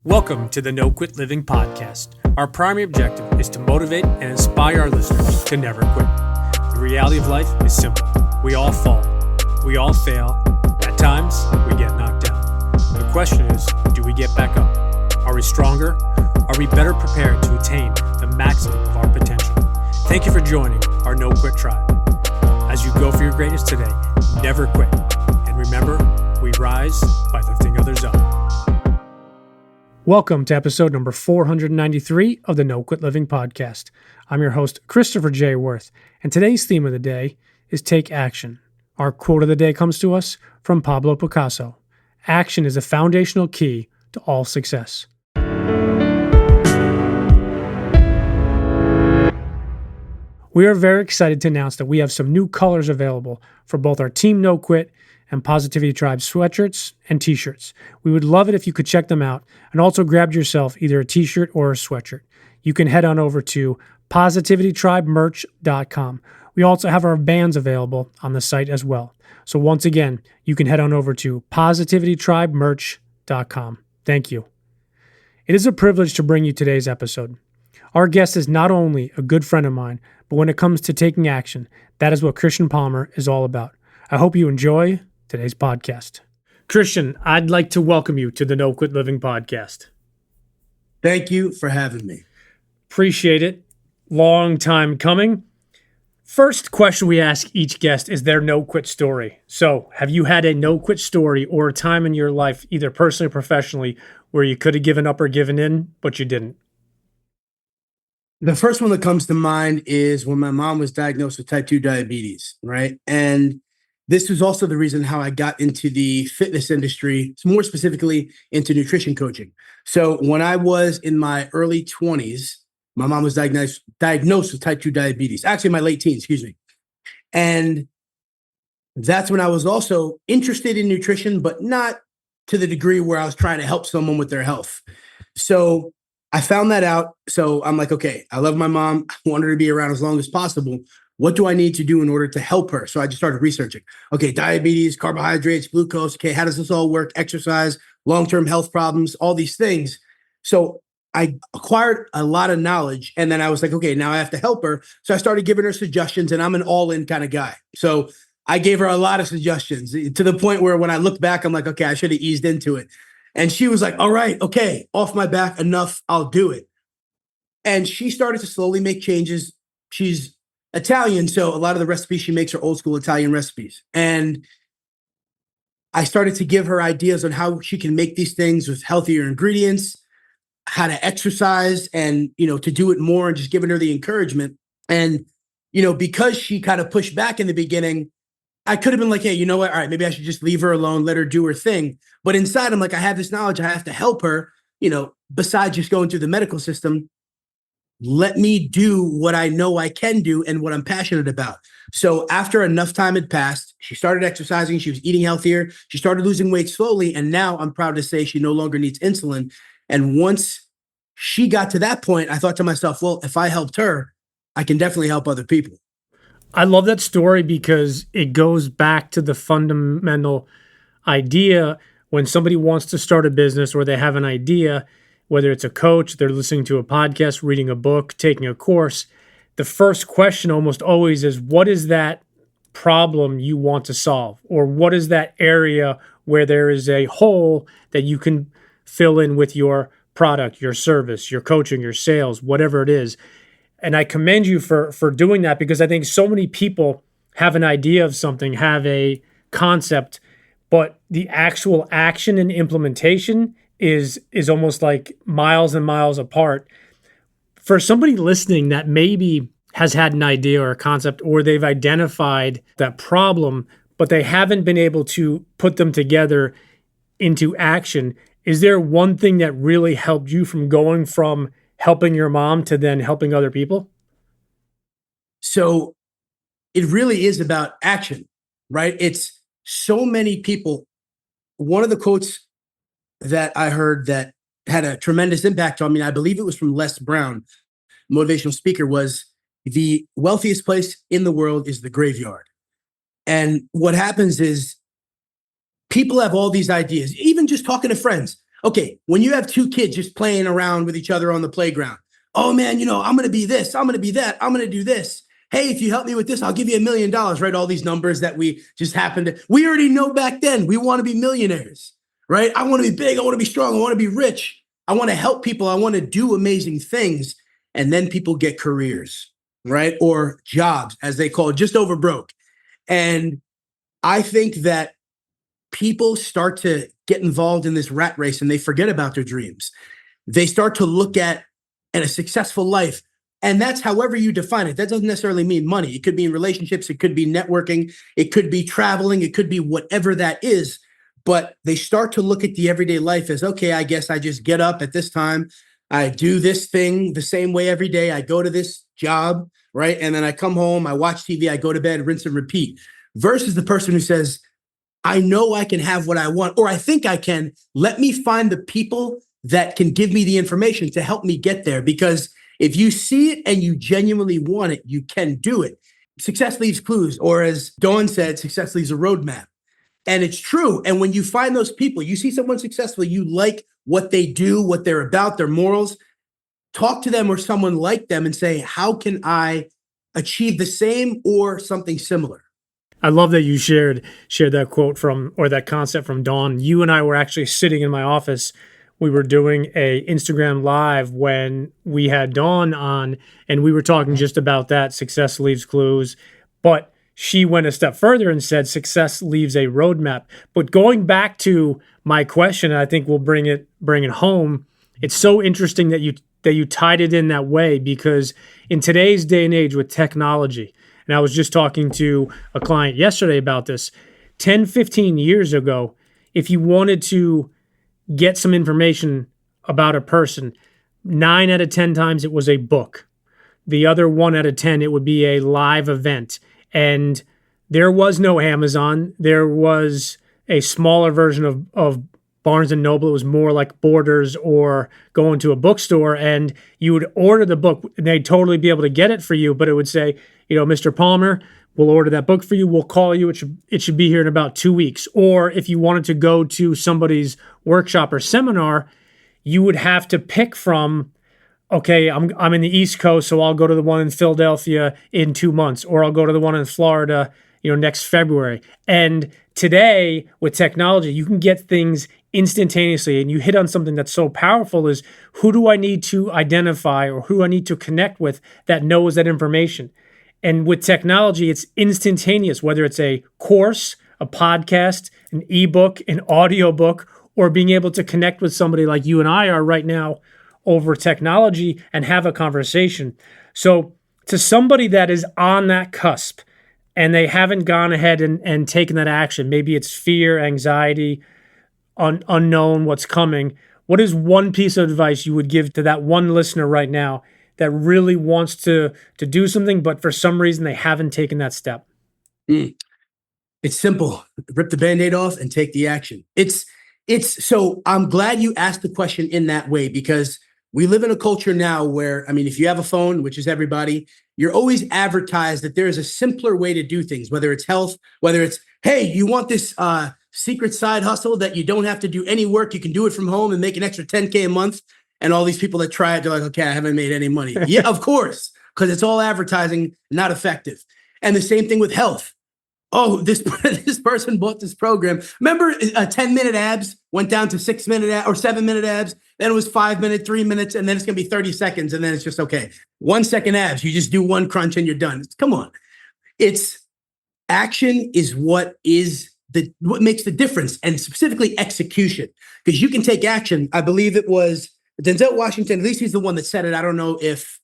Welcome to the No Quit Living podcast. Our primary objective is to motivate and inspire our listeners to never quit. The reality of life is simple. We all fall. We all fail. At times, we get knocked down. The question is, do we get back up? Are we stronger? Are we better prepared to attain the maximum of our potential? Thank you for joining our No Quit tribe. As you go for your greatness today, never quit. And remember, we rise by lifting others up. Welcome to episode number 493 of the No Quit Living podcast. I'm your host, Christopher J. Worth, and today's theme of the day is Take Action. Our quote of the day comes to us from Pablo Picasso. Action is a foundational key to all success. We are very excited to announce that we have some new colors available for both our Team No Quit and Positivity Tribe sweatshirts and t-shirts. We would love it if you could check them out and also grab yourself either a t-shirt or a sweatshirt. You can head on over to positivitytribemerch.com. We also have our bands available on the site as well. So once again, you can head on over to positivitytribemerch.com. Thank you. It is a privilege to bring you today's episode. Our guest is not only a good friend of mine, but when it comes to taking action, that is what Christian Palmer is all about. I hope you enjoy today's podcast. Christian, I'd like to welcome you to the No Quit Living podcast. Thank you for having me. Appreciate it. Long time coming. First question we ask each guest is their no quit story. So have you had a no quit story or a time in your life, either personally or professionally, where you could have given up or given in, but you didn't? The first one that comes to mind is when my mom was diagnosed with type 2 diabetes, right? And this was also the reason how I got into the fitness industry, more specifically into nutrition coaching. So when I was in my early 20s, my mom was diagnosed with type 2 diabetes, actually in my late teens, excuse me. And that's when I was also interested in nutrition, but not to the degree where I was trying to help someone with their health. So I found that out. So I'm like, okay, I love my mom. I want her to be around as long as possible. What do I need to do in order to help her? So I just started researching. Okay, diabetes, carbohydrates, glucose. Okay, how does this all work? Exercise, long-term health problems, all these things. So I acquired a lot of knowledge. And then I was like, okay, now I have to help her. So I started giving her suggestions, and I'm an all-in kind of guy. So I gave her a lot of suggestions to the point where when I look back, I'm like, okay, I should have eased into it. And she was like, all right, okay, off my back, enough, I'll do it. And she started to slowly make changes. She's Italian, so a lot of the recipes she makes are old school Italian recipes. And I started to give her ideas on how she can make these things with healthier ingredients, how to exercise and, to do it more, and just giving her the encouragement. And, because she kind of pushed back in the beginning, I could have been like, hey, you know what? All right, maybe I should just leave her alone, let her do her thing. But inside, I'm like, I have this knowledge. I have to help her, besides just going through the medical system. Let me do what I know I can do and what I'm passionate about. So after enough time had passed, she started exercising. She was eating healthier. She started losing weight slowly. And now I'm proud to say she no longer needs insulin. And once she got to that point, I thought to myself, well, if I helped her, I can definitely help other people. I love that story because it goes back to the fundamental idea when somebody wants to start a business or they have an idea, whether it's a coach, they're listening to a podcast, reading a book, taking a course, the first question almost always is, what is that problem you want to solve? Or what is that area where there is a hole that you can fill in with your product, your service, your coaching, your sales, whatever it is. And I commend you for doing that, because I think so many people have an idea of something, have a concept, but the actual action and implementation is almost like miles and miles apart. For somebody listening that maybe has had an idea or a concept, or they've identified that problem, but they haven't been able to put them together into action, is there one thing that really helped you from going from helping your mom to then helping other people? So it really is about action, right? It's so many people. One of the quotes that I heard that had a tremendous impact on me, I believe it was from Les Brown, motivational speaker, was the wealthiest place in the world is the graveyard. And what happens is people have all these ideas, even just talking to friends. Okay, when you have two kids just playing around with each other on the playground, oh man, I'm going to be this, I'm going to be that, I'm going to do this. Hey, if you help me with this, I'll give you $1,000,000, right? All these numbers that we just happened to, we already know back then we want to be millionaires, right? I want to be big, I want to be strong, I want to be rich, I want to help people, I want to do amazing things. And then people get careers, right? Or jobs, as they call it, just over broke. And I think that people start to get involved in this rat race and they forget about their dreams. They start to look at a successful life. And that's however you define it. That doesn't necessarily mean money. It could be in relationships. It could be networking. It could be traveling. It could be whatever that is. But they start to look at the everyday life as, okay, I guess I just get up at this time. I do this thing the same way every day. I go to this job, right? And then I come home, I watch TV, I go to bed, rinse and repeat. Versus the person who says, I know I can have what I want, or I think I can. Let me find the people that can give me the information to help me get there. Because if you see it and you genuinely want it, you can do it. Success leaves clues, or as Dawn said, success leaves a roadmap. And it's true. And when you find those people, you see someone successful, you like what they do, what they're about, their morals, talk to them or someone like them and say, how can I achieve the same or something similar? I love that you shared that quote from, or that concept from Dawn. You and I were actually sitting in my office. We were doing a Instagram live when we had Dawn on, and we were talking just about that. Success leaves clues, but she went a step further and said success leaves a roadmap. But going back to my question, and I think we'll bring it home. It's so interesting that you tied it in that way, because in today's day and age with technology, and I was just talking to a client yesterday about this, 10, 15 years ago, if you wanted to get some information about a person, 9 out of 10 times it was a book. The other 1 out of 10, it would be a live event. And there was no Amazon. There was a smaller version of Barnes and Noble. It was more like Borders or going to a bookstore, and you would order the book and they'd totally be able to get it for you. But it would say, Mr. Palmer, we'll order that book for you. We'll call you. It should be here in about 2 weeks. Or if you wanted to go to somebody's workshop or seminar, you would have to pick from, okay, I'm in the East Coast, so I'll go to the one in Philadelphia in 2 months, or I'll go to the one in Florida, next February. And today with technology, you can get things instantaneously. And you hit on something that's so powerful is, who do I need to identify or who I need to connect with that knows that information? And with technology, it's instantaneous, whether it's a course, a podcast, an ebook, an audiobook, or being able to connect with somebody like you and I are right now over technology and have a conversation. So to somebody that is on that cusp and they haven't gone ahead and taken that action, maybe it's fear, anxiety, unknown, what's coming, what is one piece of advice you would give to that one listener right now that really wants to do something, but for some reason they haven't taken that step? It's simple. Rip the Band-Aid off and take the action. It's so I'm glad you asked the question in that way, because we live in a culture now where, if you have a phone, which is everybody, you're always advertised that there is a simpler way to do things, whether it's health, whether it's, hey, you want this secret side hustle that you don't have to do any work. You can do it from home and make an extra 10K a month. And all these people that try it, they're like, okay, I haven't made any money. Yeah, of course, because it's all advertising, not effective. And the same thing with health. Oh, this person bought this program. Remember, 10-minute abs went down to 6-minute or 7-minute abs. Then it was 5 minutes, 3 minutes, and then it's going to be 30 seconds. And then it's just, okay, 1 second abs. You just do one crunch and you're done. Come on. It's action is what makes the difference, and specifically execution. Because you can take action. I believe it was Denzel Washington, at least he's the one that said it. I don't know if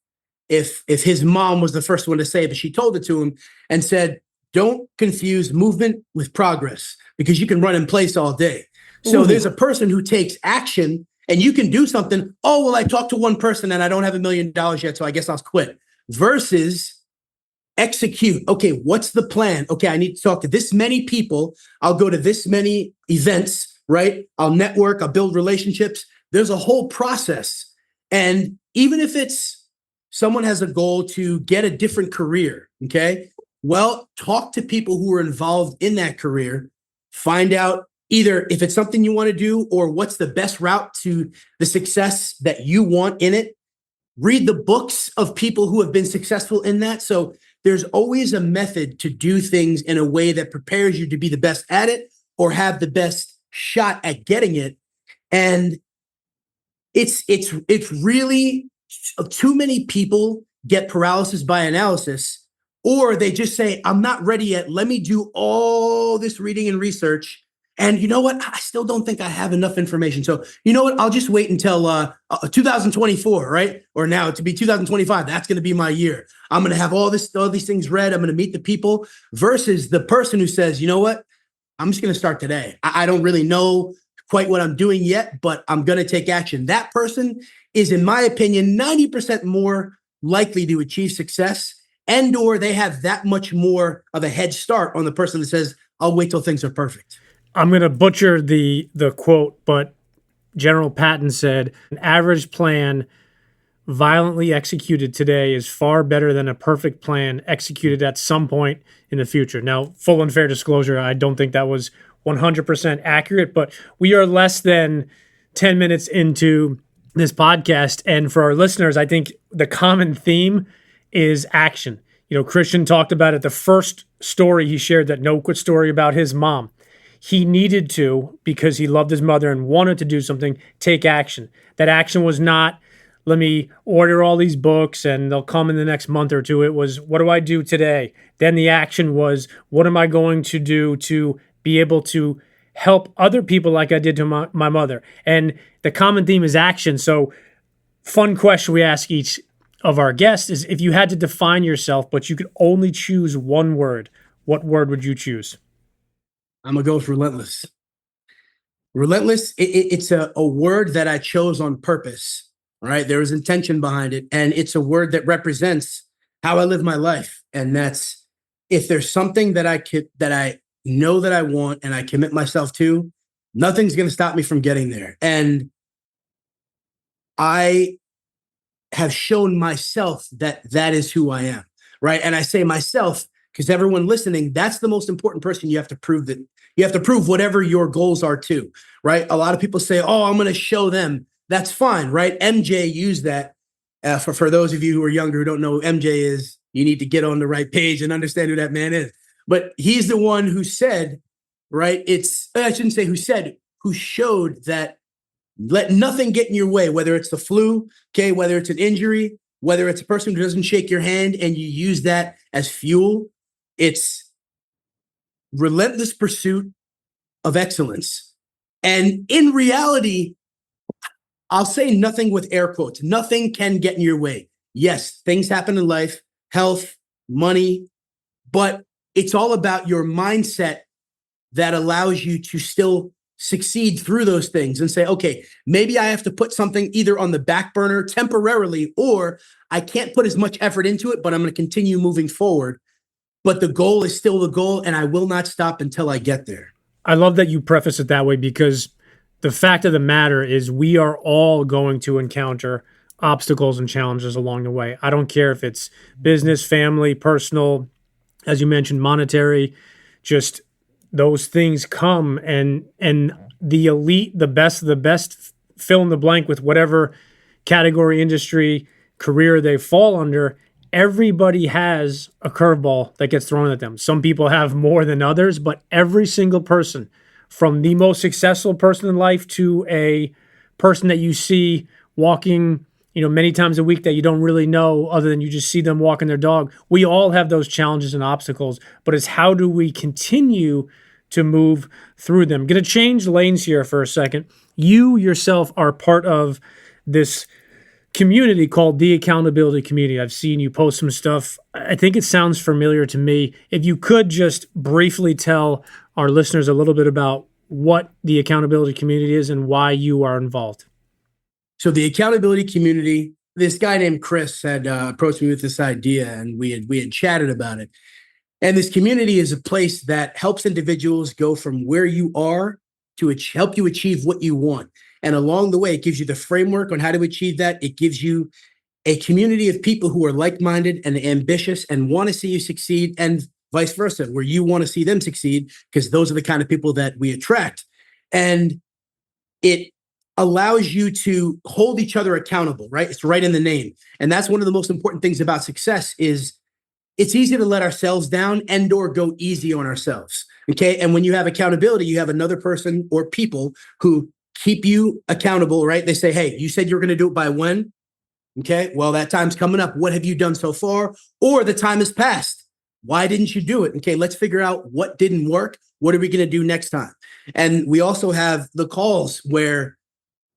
his mom was the first one to say it, but she told it to him and said, don't confuse movement with progress, because you can run in place all day. So there's a person who takes action, and you can do something. Oh, well, I talked to one person and I don't have $1 million yet, so I guess I'll quit. Versus execute. Okay, what's the plan? Okay, I need to talk to this many people. I'll go to this many events, right? I'll network, I'll build relationships. There's a whole process. And even if it's someone has a goal to get a different career, okay? Well, talk to people who are involved in that career, find out either if it's something you want to do or what's the best route to the success that you want in it. Read the books of people who have been successful in that. So there's always a method to do things in a way that prepares you to be the best at it or have the best shot at getting it. And it's really too many people get paralysis by analysis, or they just say, I'm not ready yet. Let me do all this reading and research. And you know what? I still don't think I have enough information. So you know what? I'll just wait until 2024, right? Or now to be 2025. That's going to be my year. I'm going to have all these things read. I'm going to meet the people versus the person who says, you know what? I'm just going to start today. I don't really know quite what I'm doing yet, but I'm going to take action. That person is, in my opinion, 90% more likely to achieve success, and or they have that much more of a head start on the person that says, I'll wait till things are perfect. I'm going to butcher the quote, but General Patton said, an average plan violently executed today is far better than a perfect plan executed at some point in the future. Now, full and fair disclosure, I don't think that was 100% accurate, but we are less than 10 minutes into this podcast. And for our listeners, I think the common theme is action. You know, Christian talked about it. The first story he shared, that no quit story about his mom. He needed to, because he loved his mother and wanted to do something, take action. That action was not, let me order all these books and they'll come in the next month or two. It was, what do I do today? Then the action was, what am I going to do to be able to help other people like I did to my mother? And the common theme is action. So fun question we ask each of our guests is, if you had to define yourself, but you could only choose one word, what word would you choose? I'm going to go with relentless. Relentless, it's a word that I chose on purpose, right? There was intention behind it. And it's a word that represents how I live my life. And that's, if there's something that I know that I want and I commit myself to, nothing's going to stop me from getting there. And I have shown myself that that is who I am, right? And I say myself because everyone listening, that's the most important person you have to prove that. You have to prove whatever your goals are too, right? A lot of people say, oh, I'm going to show them. That's fine, right? MJ used that. For those of you who are younger who don't know who MJ is, you need to get on the right page and understand who that man is. But he's the one who said, right? I shouldn't say who said, who showed that let nothing get in your way, whether it's the flu, okay, whether it's an injury, whether it's a person who doesn't shake your hand and you use that as fuel. It's relentless pursuit of excellence. And in reality, I'll say nothing with air quotes. Nothing can get in your way. Yes, things happen in life, health, money, but it's all about your mindset that allows you to still succeed through those things and say, okay, maybe I have to put something either on the back burner temporarily, or I can't put as much effort into it, but I'm going to continue moving forward. But the goal is still the goal, and I will not stop until I get there. I love that you preface it that way, because the fact of the matter is we are all going to encounter obstacles and challenges along the way. I don't care if it's business, family, personal, as you mentioned, monetary, just those things come, and the elite, the best of the best, fill in the blank with whatever category, industry, career they fall under. Everybody has a curveball that gets thrown at them. Some people have more than others, but every single person, from the most successful person in life to a person that you see walking, many times a week that you don't really know other than you just see them walking their dog. We all have those challenges and obstacles, but it's how do we continue to move through them? I'm going to change lanes here for a second. You yourself are part of this community called the Accountability Community. I've seen you post some stuff. I think it sounds familiar to me. If you could just briefly tell our listeners a little bit about what the Accountability Community is and why you are involved. So the Accountability Community, this guy named Chris had approached me with this idea, and we had chatted about it. And this community is a place that helps individuals go from where you are to help you achieve what you want. And along the way, it gives you the framework on how to achieve that. It gives you a community of people who are like-minded and ambitious and want to see you succeed, and vice versa, where you want to see them succeed, because those are the kind of people that we attract. And it allows you to hold each other accountable, right? It's right in the name. And that's one of the most important things about success is it's easy to let ourselves down and or go easy on ourselves. Okay. And when you have accountability, you have another person or people who keep you accountable, right? They say, hey, you said you're going to do it by when? Okay. Well, that time's coming up. What have you done so far? Or the time has passed. Why didn't you do it? Okay. Let's figure out what didn't work. What are we going to do next time? And we also have the calls where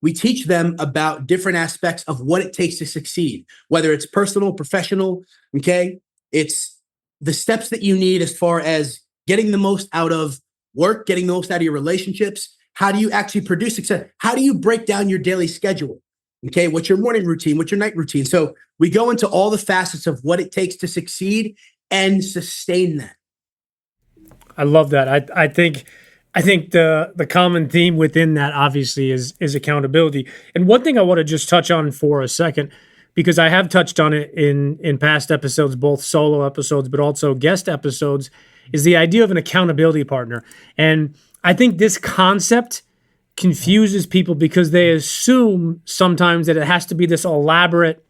we teach them about different aspects of what it takes to succeed, whether it's personal, professional. Okay. It's the steps that you need as far as getting the most out of work, getting the most out of your relationships. How do you actually produce success? How do you break down your daily schedule? Okay. What's your morning routine? What's your night routine? So we go into all the facets of what it takes to succeed and sustain that. I love that. I think the common theme within that obviously is accountability. And one thing I want to just touch on for a second, because I have touched on it in past episodes, both solo episodes but also guest episodes, is the idea of an accountability partner. And I think this concept confuses people because they assume sometimes that it has to be this elaborate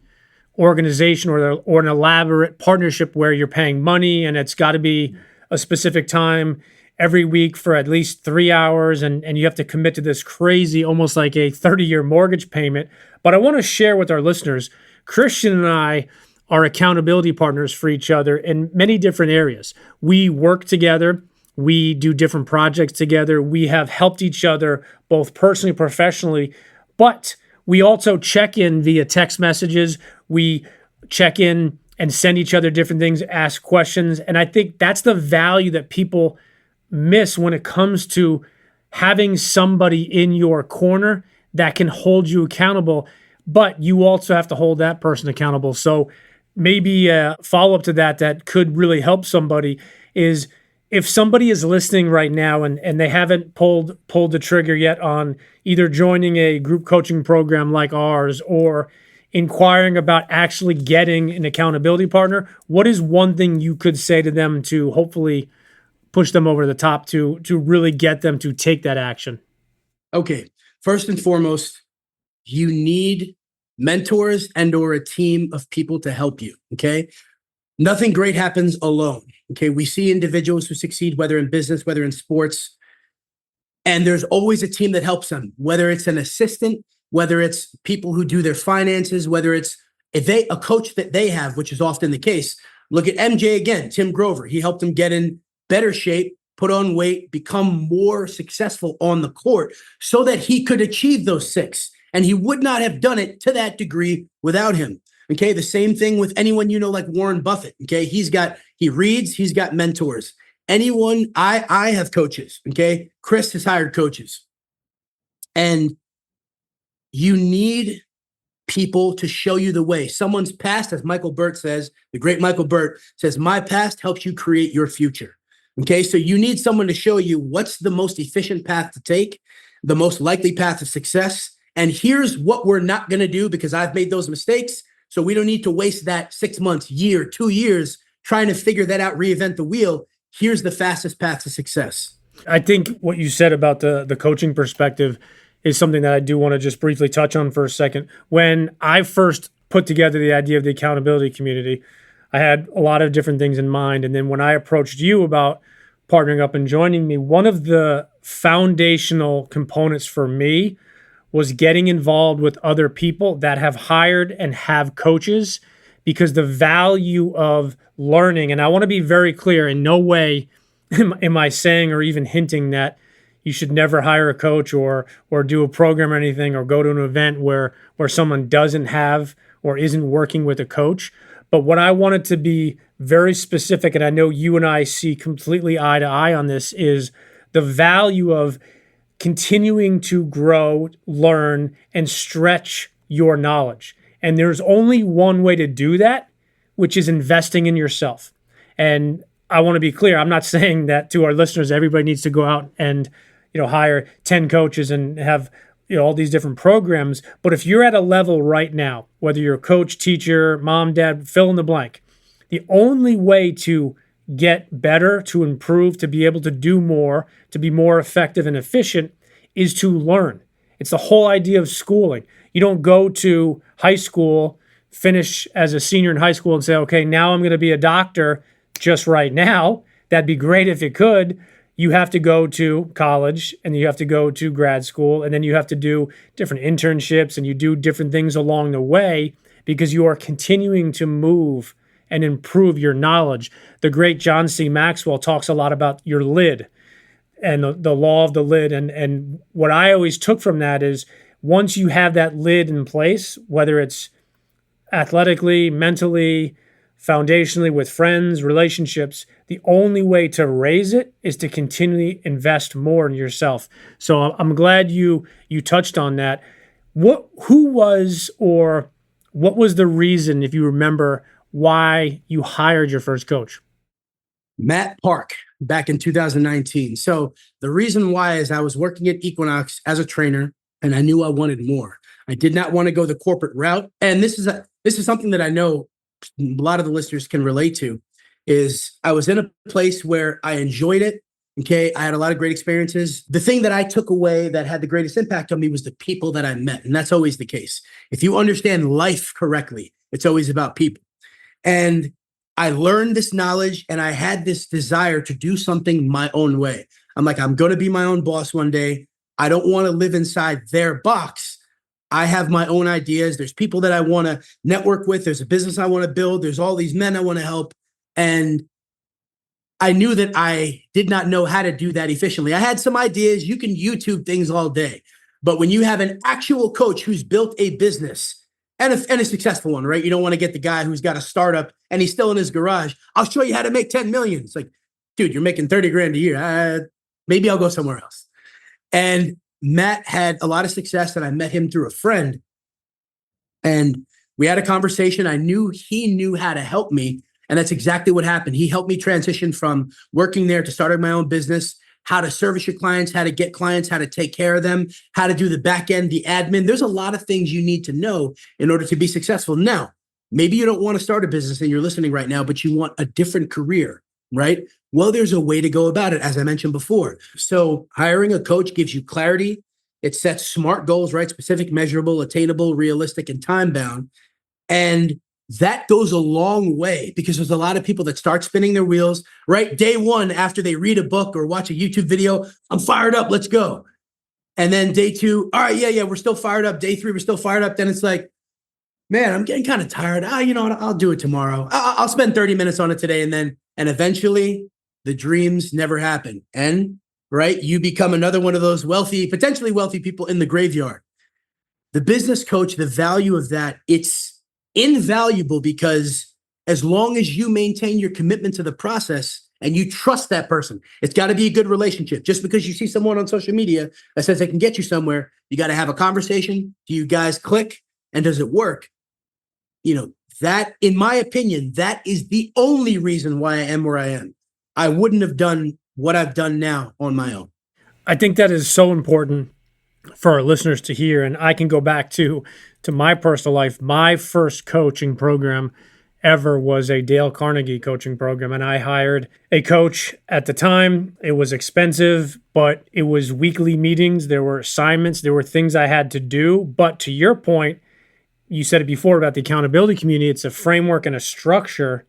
organization or an elaborate partnership where you're paying money and it's got to be a specific time every week for at least 3 hours, and you have to commit to this crazy, almost like a 30-year mortgage payment. But I want to share with our listeners, Christian and I are accountability partners for each other in many different areas. We work together. We do different projects together. We have helped each other both personally, professionally, but we also check in via text messages. We check in and send each other different things, ask questions. And I think that's the value that people miss when it comes to having somebody in your corner that can hold you accountable, but you also have to hold that person accountable. So maybe a follow-up to that could really help somebody is if somebody is listening right now and they haven't pulled the trigger yet on either joining a group coaching program like ours or inquiring about actually getting an accountability partner, what is one thing you could say to them to hopefully push them over the top to really get them to take that action? Okay. First and foremost, you need mentors and or a team of people to help you. Okay. Nothing great happens alone. Okay. We see individuals who succeed, whether in business, whether in sports, and there's always a team that helps them, whether it's an assistant, whether it's people who do their finances, whether it's a coach that they have, which is often the case. Look at MJ again, Tim Grover. He helped him get in better shape, put on weight, become more successful on the court so that he could achieve those six. And he would not have done it to that degree without him. Okay. The same thing with anyone, like Warren Buffett. Okay. He reads, he's got mentors. Anyone, I have coaches. Okay. Chris has hired coaches. And you need people to show you the way. Someone's past, as Michael Burt says, the great Michael Burt says, my past helps you create your future. Okay. So you need someone to show you what's the most efficient path to take, the most likely path to success. And here's what we're not going to do because I've made those mistakes. So we don't need to waste that 6 months, year, 2 years trying to figure that out, reinvent the wheel. Here's the fastest path to success. I think what you said about the coaching perspective is something that I do want to just briefly touch on for a second. When I first put together the idea of the accountability community, I had a lot of different things in mind. And then when I approached you about partnering up and joining me, one of the foundational components for me was getting involved with other people that have hired and have coaches, because the value of learning, and I want to be very clear, in no way am I saying or even hinting that you should never hire a coach or do a program or anything or go to an event where someone doesn't have or isn't working with a coach. But what I wanted to be very specific, and I know you and I see completely eye to eye on this, is the value of continuing to grow, learn, and stretch your knowledge. And there's only one way to do that, which is investing in yourself. And I want to be clear, I'm not saying that to our listeners, everybody needs to go out and hire 10 coaches and have all these different programs. But if you're at a level right now, whether you're a coach, teacher, mom, dad, fill in the blank, the only way to get better, to improve, to be able to do more, to be more effective and efficient is to learn. It's the whole idea of schooling. You don't go to high school, finish as a senior in high school and say, okay, now I'm going to be a doctor just right now. That'd be great if it could. You have to go to college and you have to go to grad school, and then you have to do different internships and you do different things along the way because you are continuing to move and improve your knowledge. The great John C. Maxwell talks a lot about your lid and the law of the lid. And what I always took from that is once you have that lid in place, whether it's athletically, mentally, foundationally, with friends, relationships, the only way to raise it is to continually invest more in yourself. So I'm glad you touched on that. Who was, or what was the reason, if you remember, why you hired your first coach? Matt Park back in 2019. So the reason why is I was working at Equinox as a trainer and I knew I wanted more. I did not want to go the corporate route. And this is something that I know a lot of the listeners can relate to is I was in a place where I enjoyed it. Okay. I had a lot of great experiences. The thing that I took away that had the greatest impact on me was the people that I met. And that's always the case. If you understand life correctly, it's always about people. And I learned this knowledge and I had this desire to do something my own way. I'm like, I'm going to be my own boss one day. I don't want to live inside their box. I have my own ideas. There's people that I want to network with. There's a business I want to build. There's all these men I want to help. And I knew that I did not know how to do that efficiently. I had some ideas. You can YouTube things all day. But when you have an actual coach who's built a business and a successful one, right? You don't want to get the guy who's got a startup and he's still in his garage. I'll show you how to make 10 million. It's like, dude, you're making 30 grand a year. Maybe I'll go somewhere else. And Matt had a lot of success and I met him through a friend. And we had a conversation. I knew he knew how to help me. And that's exactly what happened. He helped me transition from working there to starting my own business, how to service your clients, how to get clients, how to take care of them, how to do the back end, the admin. There's a lot of things you need to know in order to be successful. Now, maybe you don't want to start a business and you're listening right now, but you want a different career, right? Well, there's a way to go about it, as I mentioned before. So hiring a coach gives you clarity. It sets smart goals, right? Specific, measurable, attainable, realistic, and time bound. And that goes a long way because there's a lot of people that start spinning their wheels, right? Day one, after they read a book or watch a YouTube video, I'm fired up, let's go. And then day two, all right, yeah, we're still fired up. Day three, we're still fired up. Then it's like, man, I'm getting kind of tired. You know what? I'll do it tomorrow. I'll spend 30 minutes on it today. And eventually the dreams never happen. And right, you become another one of those potentially wealthy people in the graveyard. The business coach, the value of that, it's invaluable because as long as you maintain your commitment to the process and you trust that person, it's got to be a good relationship. Just because you see someone on social media that says they can get you somewhere, you got to have a conversation. Do you guys click? And does it work? You know, that, in my opinion, that is the only reason why I am where I am. I wouldn't have done what I've done now on my own. I think that is so important for our listeners to hear. And I can go back to my personal life. My first coaching program ever was a Dale Carnegie coaching program. And I hired a coach at the time. It was expensive, but it was weekly meetings. There were assignments. There were things I had to do. But to your point, you said it before about the accountability community. It's a framework and a structure,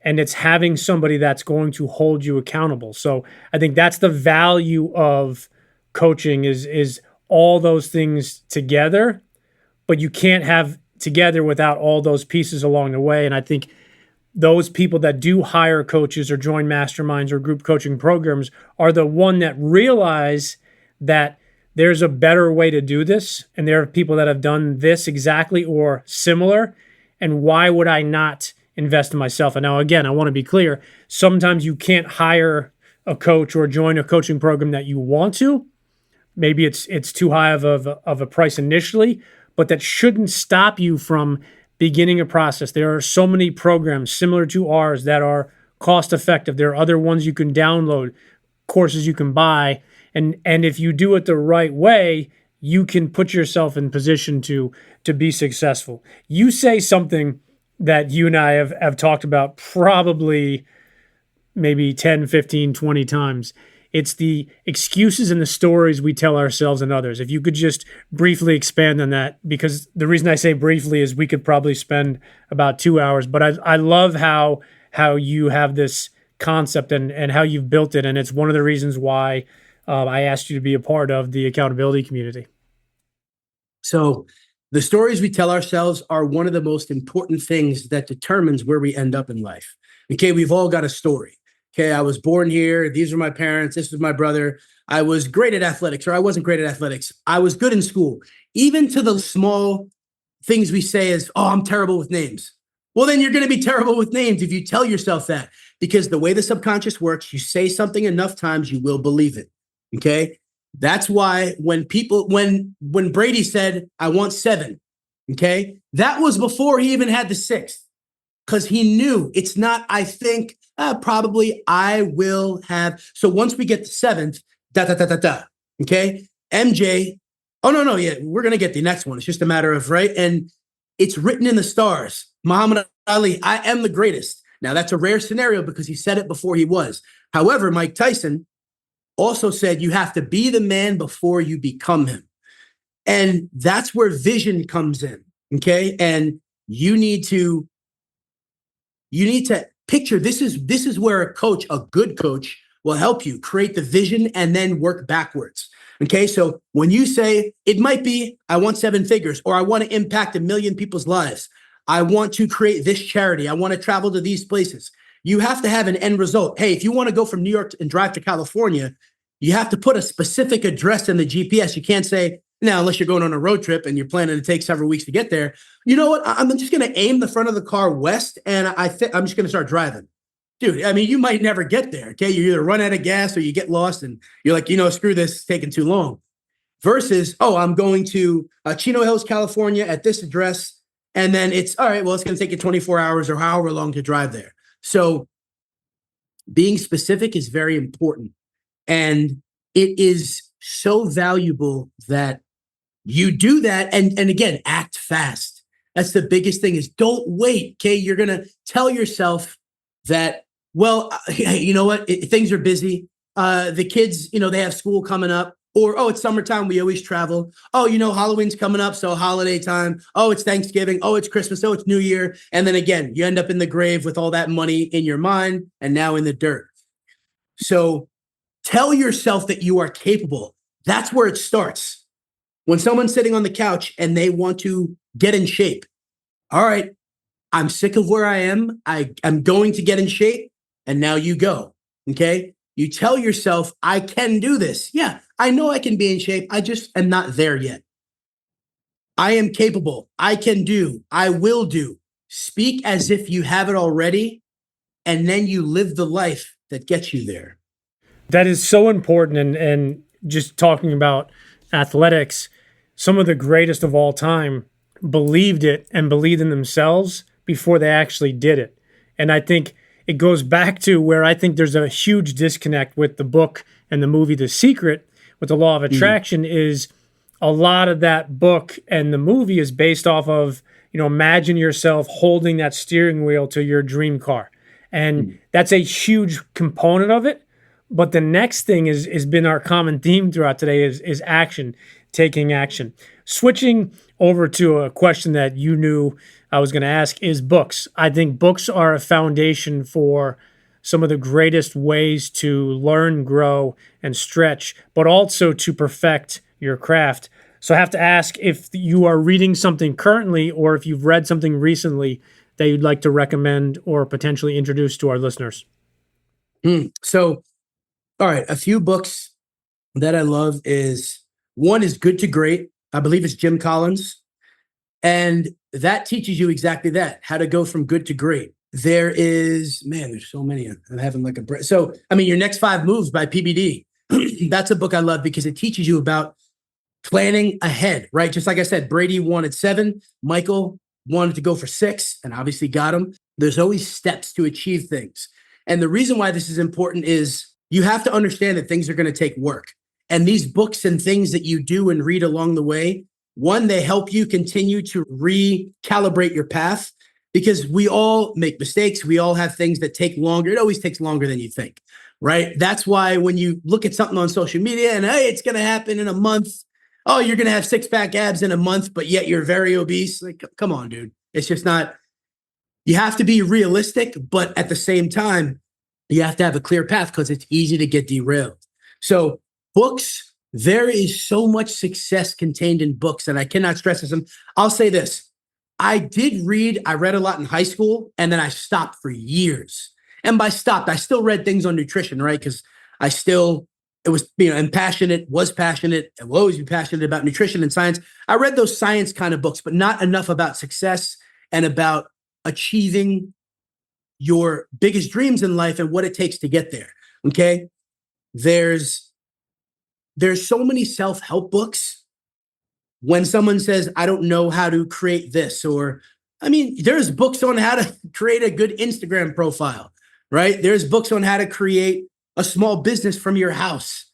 and it's having somebody that's going to hold you accountable. So I think that's the value of coaching is all those things together, but you can't have together without all those pieces along the way. And I think those people that do hire coaches or join masterminds or group coaching programs are the one that realize that there's a better way to do this. And there are people that have done this exactly or similar. And why would I not invest in myself? And now, again, I want to be clear. Sometimes you can't hire a coach or join a coaching program that you want to. Maybe it's too high of a price initially, but that shouldn't stop you from beginning a process. There are so many programs similar to ours that are cost effective. There are other ones you can download, courses you can buy. And if you do it the right way, you can put yourself in position to be successful. You say something that you and I have talked about probably maybe 10, 15, 20 times. It's the excuses and the stories we tell ourselves and others. If you could just briefly expand on that, because the reason I say briefly is we could probably spend about 2 hours, but I love how you have this concept and how you've built it. And it's one of the reasons why I asked you to be a part of the accountability community. So the stories we tell ourselves are one of the most important things that determines where we end up in life. Okay, we've all got a story. Okay, I was born here. These are my parents. This was my brother. I was great at athletics, or I wasn't great at athletics. I was good in school. Even to the small things we say is, oh, I'm terrible with names. Well, then you're going to be terrible with names if you tell yourself that, because the way the subconscious works, you say something enough times, you will believe it. Okay. That's why when Brady said, I want 7, okay, that was before he even had the 6th, because he knew it's not, I think, probably I will have. So once we get the 7th, okay, MJ, oh, no, yeah, we're going to get the next one. It's just a matter of, right? And it's written in the stars. Muhammad Ali, I am the greatest. Now, that's a rare scenario because he said it before he was. However, Mike Tyson also said you have to be the man before you become him. And that's where vision comes in, okay? And you need to picture, this is where a coach, a good coach, will help you create the vision and then work backwards. Okay, so when you say, it might be, I want 7 figures, or I want to impact 1 million people's lives, I want to create this charity, I want to travel to these places. You have to have an end result. Hey, if you want to go from New York and drive to California, you have to put a specific address in the GPS. You can't say, now, unless you're going on a road trip and you're planning to take several weeks to get there, you know what? I'm just going to aim the front of the car west, and I'm just going to start driving. Dude, I mean, you might never get there, okay? You either run out of gas or you get lost and you're like, screw this, it's taking too long. Versus, oh, I'm going to Chino Hills, California at this address, and then it's, all right, well, it's going to take you 24 hours or however long to drive there. So being specific is very important. And it is so valuable that you do that. And again, act fast. That's the biggest thing, is don't wait. Okay. You're going to tell yourself that, well, hey, you know what? Things are busy. The kids, they have school coming up. Or, oh, it's summertime, we always travel. Oh, Halloween's coming up, so holiday time. Oh, it's Thanksgiving. Oh, it's Christmas. Oh, it's New Year. And then again, you end up in the grave with all that money in your mind and now in the dirt. So tell yourself that you are capable. That's where it starts. When someone's sitting on the couch and they want to get in shape, all right, I'm sick of where I am. I'm going to get in shape. And now you go, okay? You tell yourself, I can do this. Yeah, I know I can be in shape. I just am not there yet. I am capable. I can do. I will do. Speak as if you have it already, and then you live the life that gets you there. That is so important. And just talking about athletics, some of the greatest of all time believed it and believed in themselves before they actually did it. And I think it goes back to where I think there's a huge disconnect with the book and the movie The Secret with the law of attraction. Is a lot of that book and the movie is based off of, imagine yourself holding that steering wheel to your dream car. And that's a huge component of it. But the next thing is been our common theme throughout today is action, taking action. Switching over to a question that you knew I was going to ask is books. I think books are a foundation for some of the greatest ways to learn, grow, and stretch, but also to perfect your craft. So I have to ask if you are reading something currently or if you've read something recently that you'd like to recommend or potentially introduce to our listeners. So, all right, a few books that I love one is Good to Great. I believe it's Jim Collins. And that teaches you exactly that, how to go from good to great. There's so many. I'm having like a break. So, Your Next 5 Moves by PBD. That's a book I love because it teaches you about planning ahead, right? Just like I said, Brady wanted 7, Michael wanted to go for 6, and obviously got him. There's always steps to achieve things. And the reason why this is important is you have to understand that things are going to take work. And these books and things that you do and read along the way, one, they help you continue to recalibrate your path, because we all make mistakes. We all have things that take longer. It always takes longer than you think. right? That's why when you look at something on social media and, hey, it's going to happen in a month. Oh, you're going to have six-pack abs in a month, but yet you're very obese. Like, come on, dude. It's just not, you have to be realistic, but at the same time, you have to have a clear path because it's easy to get derailed. So books, there is so much success contained in books, and I cannot stress this. And I'll say this. I read a lot in high school, and then I stopped for years. And by stopped, I still read things on nutrition, right? Because it was, I'm passionate, and will always be passionate about nutrition and science. I read those science kind of books, but not enough about success and about achieving your biggest dreams in life and what it takes to get there. Okay. There's so many self-help books. When someone says, I don't know how to create this, or there's books on how to create a good Instagram profile, right? There's books on how to create a small business from your house.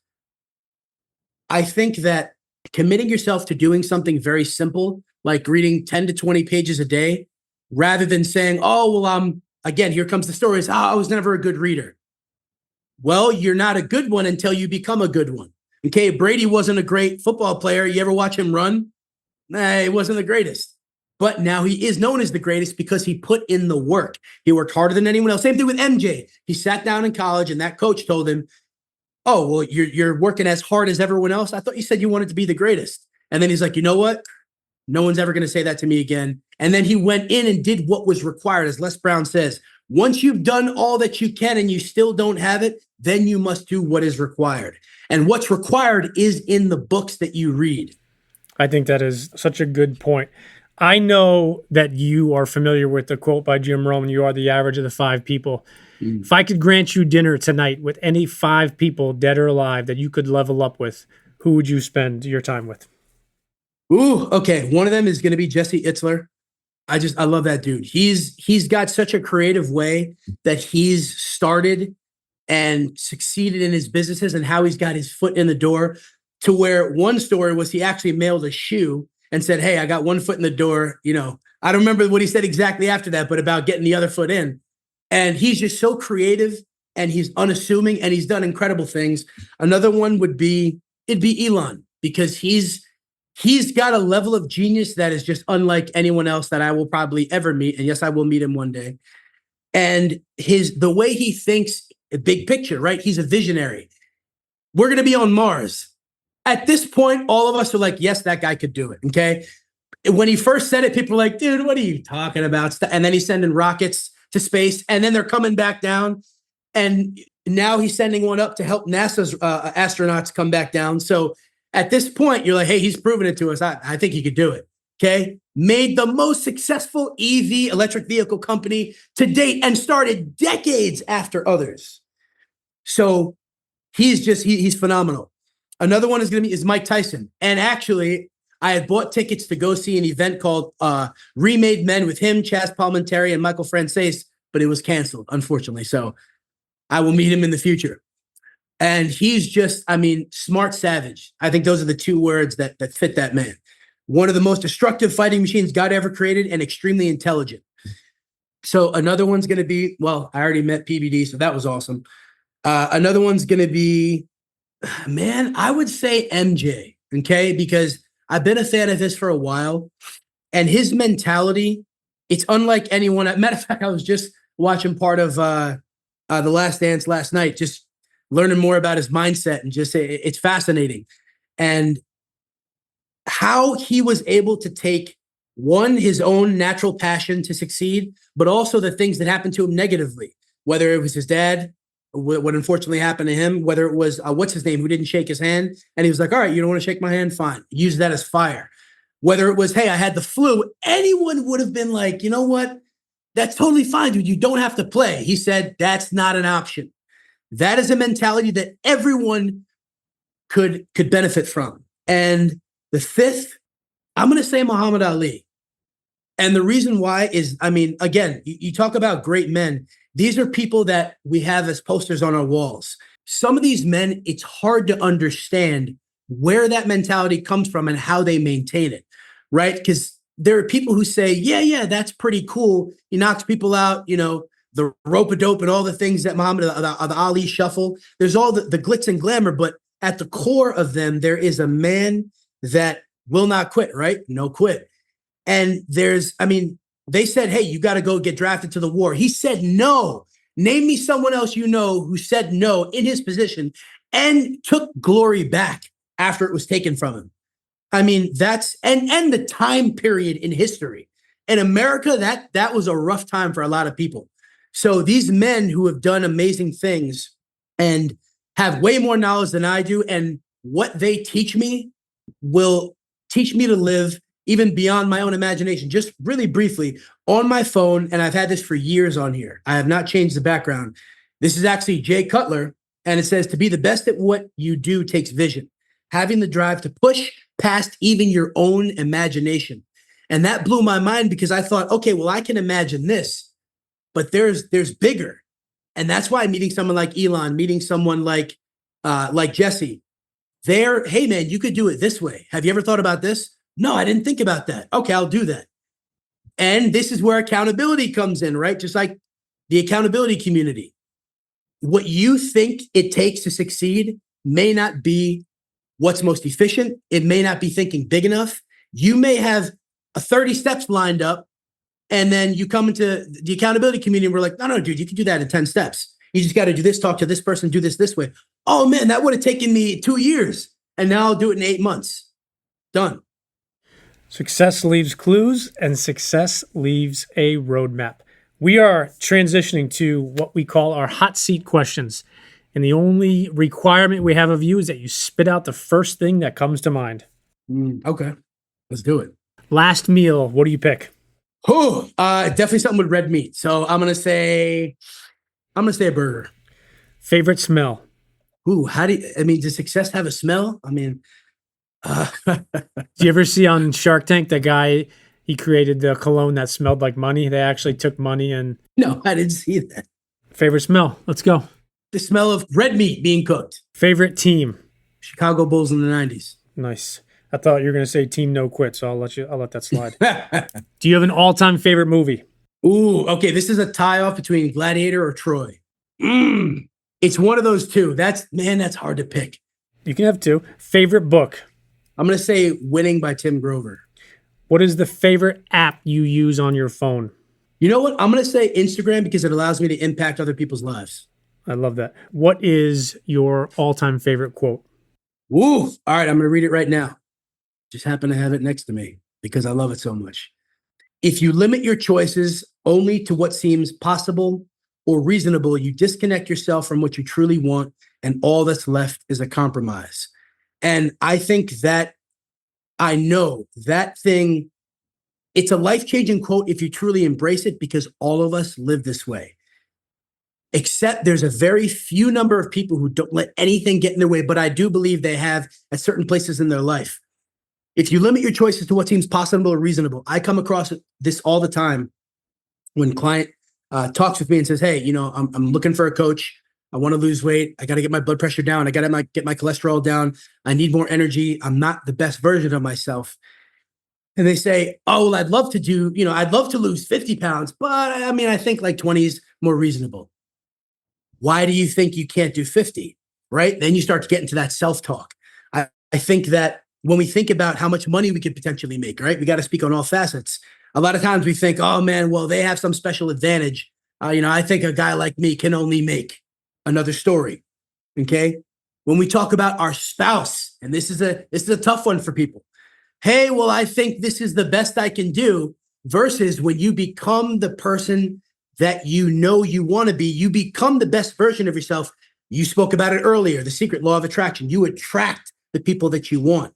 I think that committing yourself to doing something very simple, like reading 10 to 20 pages a day, rather than saying, oh, well, again, here comes the stories. Oh, I was never a good reader. Well, you're not a good one until you become a good one. Okay, Brady wasn't a great football player. You ever watch him run? Nah, he wasn't the greatest. But now he is known as the greatest because he put in the work. He worked harder than anyone else. Same thing with MJ. He sat down in college and that coach told him, oh, well, you're working as hard as everyone else. I thought you said you wanted to be the greatest. And then he's like, you know what? No one's ever going to say that to me again. And then he went in and did what was required. As Les Brown says, once you've done all that you can and you still don't have it, then you must do what is required. And what's required is in the books that you read. I think that is such a good point. I know that you are familiar with the quote by Jim Rohn, you are the average of the five people. If I could grant you dinner tonight with any five people, dead or alive, that you could level up with, who would you spend your time with? Ooh, okay. One of them is going to be Jesse Itzler. I love that dude. He's got such a creative way that he's started and succeeded in his businesses and how he's got his foot in the door, to where one story was he actually mailed a shoe and said, hey, I got one foot in the door. I don't remember what he said exactly after that, but about getting the other foot in. And he's just so creative and he's unassuming and he's done incredible things. Another one it'd be Elon, because he's got a level of genius that is just unlike anyone else that I will probably ever meet. And yes, I will meet him one day. And the way he thinks, a big picture, right? He's a visionary. We're going to be on Mars. At this point, all of us are like, yes, that guy could do it. Okay. When he first said it, people were like, dude, what are you talking about? And then he's sending rockets to space and then they're coming back down. And now he's sending one up to help NASA's astronauts come back down. So at this point, you're like, hey, he's proven it to us. I think he could do it. Okay. Made the most successful EV, electric vehicle company to date and started decades after others. So he's phenomenal. Another one is Mike Tyson. And actually, I had bought tickets to go see an event called Remade Men with him, Chaz Palminteri, and Michael Frances, but it was canceled, unfortunately. So I will meet him in the future. And he's just, smart savage. I think those are the two words that fit that man. One of the most destructive fighting machines God ever created and extremely intelligent. So another one's going to be, well, I already met PBD, so that was awesome. Another one's going to be, man, I would say MJ, okay? Because I've been a fan of his for a while. And his mentality, it's unlike anyone. Matter of fact, I was just watching part of The Last Dance last night, just learning more about his mindset, and just it's fascinating. And how he was able to take, one, his own natural passion to succeed, but also the things that happened to him negatively, whether it was his dad, what unfortunately happened to him, whether it was, what's his name, who didn't shake his hand. And he was like, all right, you don't want to shake my hand? Fine. Use that as fire. Whether it was, hey, I had the flu, anyone would have been like, you know what? That's totally fine, dude. You don't have to play. He said, that's not an option. That is a mentality that everyone could benefit from. And the fifth, I'm going to say Muhammad Ali. And the reason why is, again, you talk about great men. These are people that we have as posters on our walls. Some of these men, it's hard to understand where that mentality comes from and how they maintain it, right? Because there are people who say, yeah, that's pretty cool. He knocks people out, the rope-a-dope and all the things that the Ali shuffle. There's all the glitz and glamour, but at the core of them, there is a man that will not quit, right? No quit. And they said, hey, you got to go get drafted to the war. He said no. Name me someone else you know who said no in his position and took glory back after it was taken from him. I mean, that's and the time period in history. In America, that was a rough time for a lot of people. So these men who have done amazing things and have way more knowledge than I do, and what they teach me will teach me to live even beyond my own imagination. Just really briefly, on my phone, and I've had this for years on here. I have not changed the background. This is actually Jay Cutler, and it says, to be the best at what you do takes vision, having the drive to push past even your own imagination. And that blew my mind because I thought, okay, well, I can imagine this, but there's bigger. And that's why meeting someone like Elon, meeting someone like Jesse, hey man, you could do it this way. Have you ever thought about this? No, I didn't think about that. Okay, I'll do that. And this is where accountability comes in, right? Just like the accountability community. What you think it takes to succeed may not be what's most efficient. It may not be thinking big enough. You may have 30 steps lined up, and then you come into the accountability community and we're like, no, dude, you can do that in 10 steps. You just got to do this, talk to this person, do this way. Oh man, that would have taken me 2 years. And now I'll do it in 8 months. Done. Success leaves clues and success leaves a roadmap. We are transitioning to what we call our hot seat questions. And the only requirement we have of you is that you spit out the first thing that comes to mind. Okay, let's do it. Last meal, what do you pick? Definitely something with red meat. So I'm gonna say a burger. Favorite smell? Does success have a smell? Did you ever see on Shark Tank that guy, he created the cologne that smelled like money? They actually took money and... No, I didn't see that. Favorite smell? Let's go. The smell of red meat being cooked. Favorite team? Chicago Bulls in the 90s. Nice. I thought you were going to say team no quit, so I'll let that slide. Do you have an all-time favorite movie? Ooh, okay. This is a tie-off between Gladiator or Troy. It's one of those two. That's hard to pick. You can have two. Favorite book? I'm going to say Winning by Tim Grover. What is the favorite app you use on your phone? You know what? I'm going to say Instagram because it allows me to impact other people's lives. I love that. What is your all-time favorite quote? Woo! All right, I'm going to read it right now. Just happen to have it next to me because I love it so much. If you limit your choices only to what seems possible or reasonable, you disconnect yourself from what you truly want, and all that's left is a compromise. And I think that I know that thing, it's a life-changing quote if you truly embrace it, because all of us live this way. Except there's a very few number of people who don't let anything get in their way, but I do believe they have at certain places in their life. If you limit your choices to what seems possible or reasonable, I come across this all the time when client talks with me and says, hey, I'm looking for a coach. I want to lose weight. I got to get my blood pressure down. I got to get my cholesterol down. I need more energy. I'm not the best version of myself. And they say, oh, well, I'd love to lose 50 pounds, but I think like 20 is more reasonable. Why do you think you can't do 50? Right? Then you start to get into that self-talk. I think that when we think about how much money we could potentially make, right? We got to speak on all facets. A lot of times we think, oh man, well, they have some special advantage. I think a guy like me can only make. Another story. Okay. When we talk about our spouse, and this is a tough one for people. Hey, well, I think this is the best I can do, versus when you become the person that you want to be, you become the best version of yourself. You spoke about it earlier, the secret law of attraction. You attract the people that you want.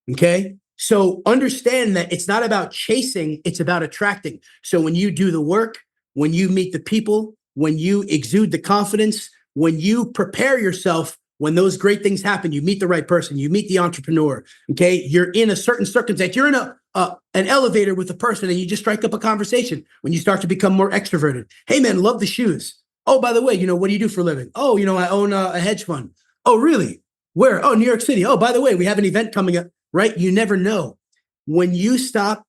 Okay. So understand that it's not about chasing, it's about attracting. So when you do the work, when you meet the people, when you exude the confidence, when you prepare yourself, when those great things happen, you meet the right person, you meet the entrepreneur, okay? You're in a certain circumstance. You're in an elevator with a person and you just strike up a conversation when you start to become more extroverted. Hey man, love the shoes. Oh, by the way, what do you do for a living? Oh, I own a hedge fund. Oh, really? Where? Oh, New York City. Oh, by the way, we have an event coming up, right? You never know. When you stop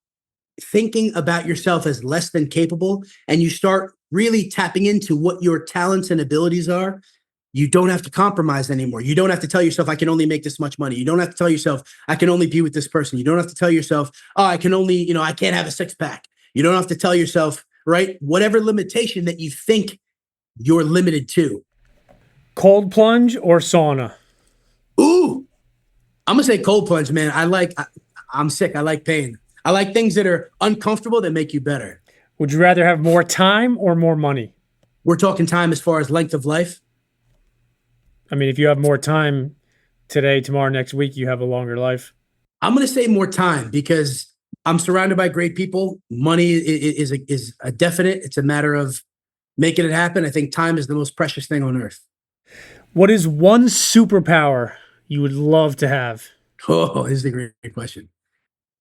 thinking about yourself as less than capable and you start really tapping into what your talents and abilities are, you don't have to compromise anymore. You don't have to tell yourself, I can only make this much money. You don't have to tell yourself, I can only be with this person. You don't have to tell yourself, oh, I can only, I can't have a six pack. You don't have to tell yourself, right? Whatever limitation that you think you're limited to. Cold plunge or sauna? Ooh, I'm gonna say cold plunge, man. I'm sick. I like pain. I like things that are uncomfortable that make you better. Would you rather have more time or more money? We're talking time as far as length of life. I mean, if you have more time today, tomorrow, next week, you have a longer life. I'm gonna say more time because I'm surrounded by great people. Money is a definite. It's a matter of making it happen. I think time is the most precious thing on earth. What is one superpower you would love to have? Oh, this is a great question.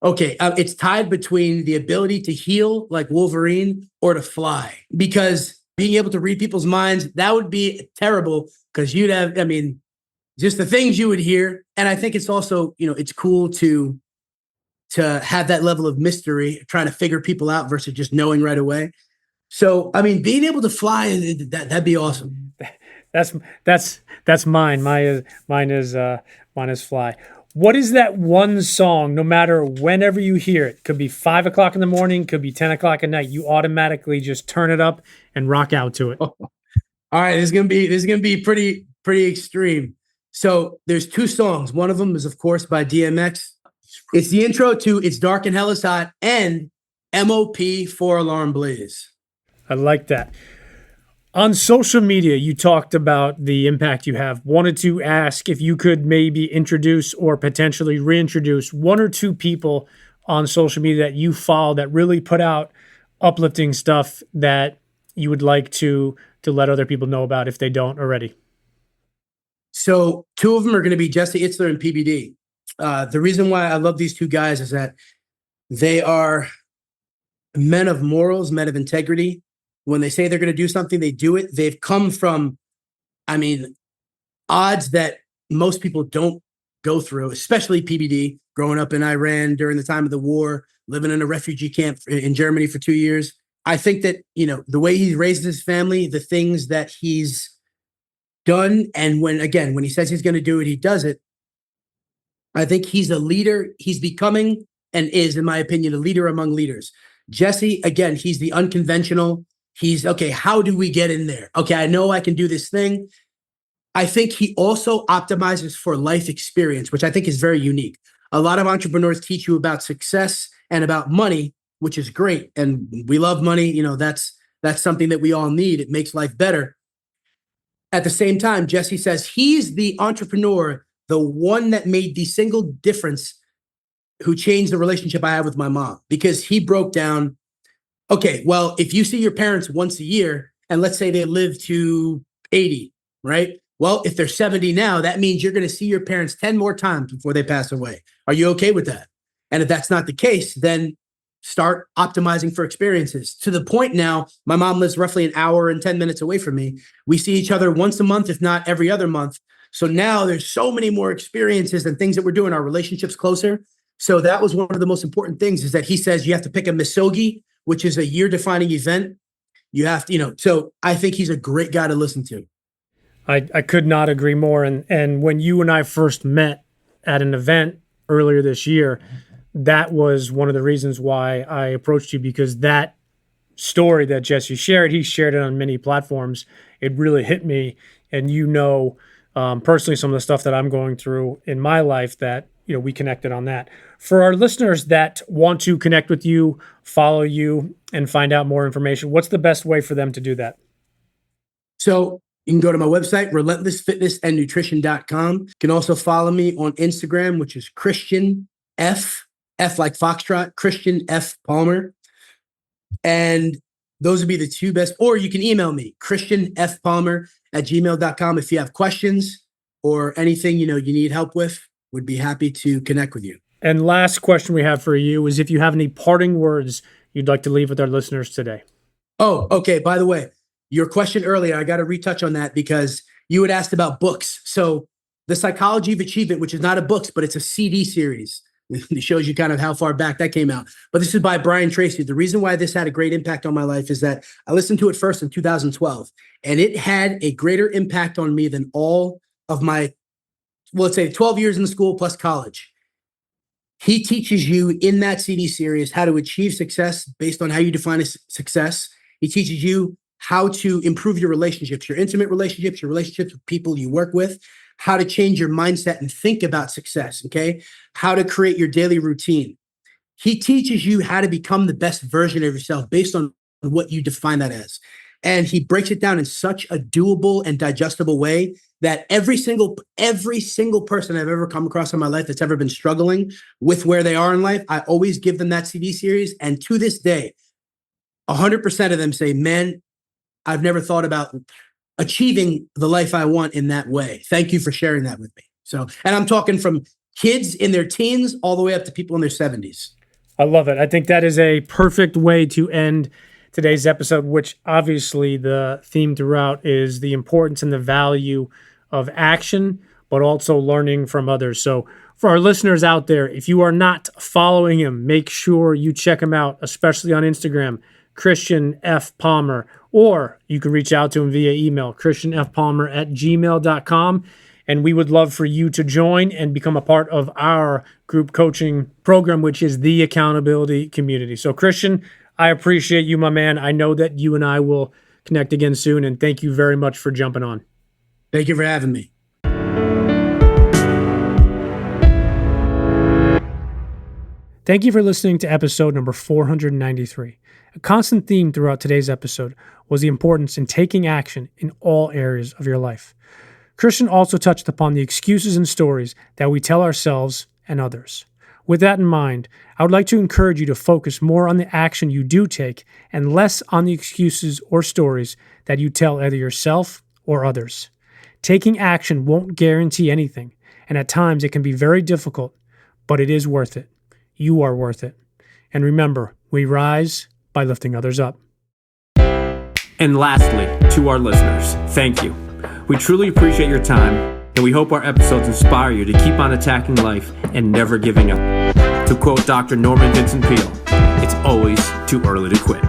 Okay, it's tied between the ability to heal like Wolverine or to fly because being able to read people's minds, that would be terrible because you'd have, I mean, just the things you would hear. And I think it's also, it's cool to have that level of mystery, trying to figure people out versus just knowing right away. So, I mean, being able to fly, that'd be awesome. That's mine. Mine is fly. What is that one song? No matter whenever you hear it, could be 5 o'clock in the morning, could be 10 o'clock at night. You automatically just turn it up and rock out to it. All right, this is gonna be pretty extreme. So there's two songs. One of them is, of course, by DMX. It's the intro to "It's Dark and Hell is Hot" and MOP 4 Alarm Blaze. I like that. On social media, you talked about the impact you have. Wanted to ask if you could maybe introduce or potentially reintroduce one or two people on social media that you follow that really put out uplifting stuff that you would like to let other people know about if they don't already. So two of them are going to be Jesse Itzler and PBD. The reason why I love these two guys is that they are men of morals, men of integrity. When they say they're going to do something, they do it. They've come from, I mean, odds that most people don't go through, especially PBD, growing up in Iran during the time of the war, living in a refugee camp in Germany for 2 years. I think that, the way he raised his family, the things that he's done, and when he says he's going to do it, he does it. I think he's a leader. He's becoming and is, in my opinion, a leader among leaders. Jesse, again, he's the unconventional. He's okay. How do we get in there? Okay, I know I can do this thing. I think he also optimizes for life experience, which I think is very unique. A lot of entrepreneurs teach you about success and about money, which is great. And we love money. That's something that we all need. It makes life better. At the same time, Jesse says he's the entrepreneur, the one that made the single difference who changed the relationship I have with my mom, because he broke down, okay, well, if you see your parents once a year, and let's say they live to 80, right? Well, if they're 70 now, that means you're going to see your parents 10 more times before they pass away. Are you okay with that? And if that's not the case, then start optimizing for experiences. To the point now, my mom lives roughly an hour and 10 minutes away from me. We see each other once a month, if not every other month. So now there's so many more experiences and things that we're doing. Our relationship's closer. So that was one of the most important things, is that he says you have to pick a misogi, which is a year-defining event. You have to, so I think he's a great guy to listen to. I could not agree more. And when you and I first met at an event earlier this year, that was one of the reasons why I approached you, because that story that Jesse shared, he shared it on many platforms. It really hit me. And personally, some of the stuff that I'm going through in my life, that we connected on that. For our listeners that want to connect with you, follow you, and find out more information, what's the best way for them to do that? So you can go to my website, relentlessfitnessandnutrition.com. You can also follow me on Instagram, which is Christian F like Foxtrot, Christian F Palmer. And those would be the two best. Or you can email me, christianfpalmer@gmail.com. If you have questions or anything, you need help with, would be happy to connect with you. And last question we have for you is if you have any parting words you'd like to leave with our listeners today. Oh, okay. By the way, your question earlier, I got to retouch on that because you had asked about books. So The Psychology of Achievement, which is not a book, but it's a CD series. It shows you kind of how far back that came out. But this is by Brian Tracy. The reason why this had a great impact on my life is that I listened to it first in 2012, and it had a greater impact on me than all of my, well, let's say 12 years in school plus college. He teaches you in that CD series how to achieve success based on how you define success. He teaches you how to improve your relationships, your intimate relationships, your relationships with people you work with, how to change your mindset and think about success, okay? How to create your daily routine. He teaches you how to become the best version of yourself based on what you define that as. And he breaks it down in such a doable and digestible way that every single person I've ever come across in my life that's ever been struggling with where they are in life, I always give them that CD series. And to this day, 100% of them say, man, I've never thought about achieving the life I want in that way. Thank you for sharing that with me. So, and I'm talking from kids in their teens all the way up to people in their 70s. I love it. I think that is a perfect way to end today's episode, which obviously the theme throughout is the importance and the value of action, but also learning from others. So for our listeners out there, if you are not following him, make sure you check him out, especially on Instagram, Christian F. Palmer, or you can reach out to him via email, christianfpalmer@gmail.com. And we would love for you to join and become a part of our group coaching program, which is the Accountability Community. So Christian, I appreciate you, my man. I know that you and I will connect again soon, and thank you very much for jumping on. Thank you for having me. Thank you for listening to episode number 493. A constant theme throughout today's episode was the importance in taking action in all areas of your life. Christian also touched upon the excuses and stories that we tell ourselves and others. With that in mind, I would like to encourage you to focus more on the action you do take and less on the excuses or stories that you tell either yourself or others. Taking action won't guarantee anything, and at times it can be very difficult, but it is worth it. You are worth it. And remember, we rise by lifting others up. And lastly, to our listeners, thank you. We truly appreciate your time, and we hope our episodes inspire you to keep on attacking life and never giving up. To quote Dr. Norman Vincent Peale, it's always too early to quit.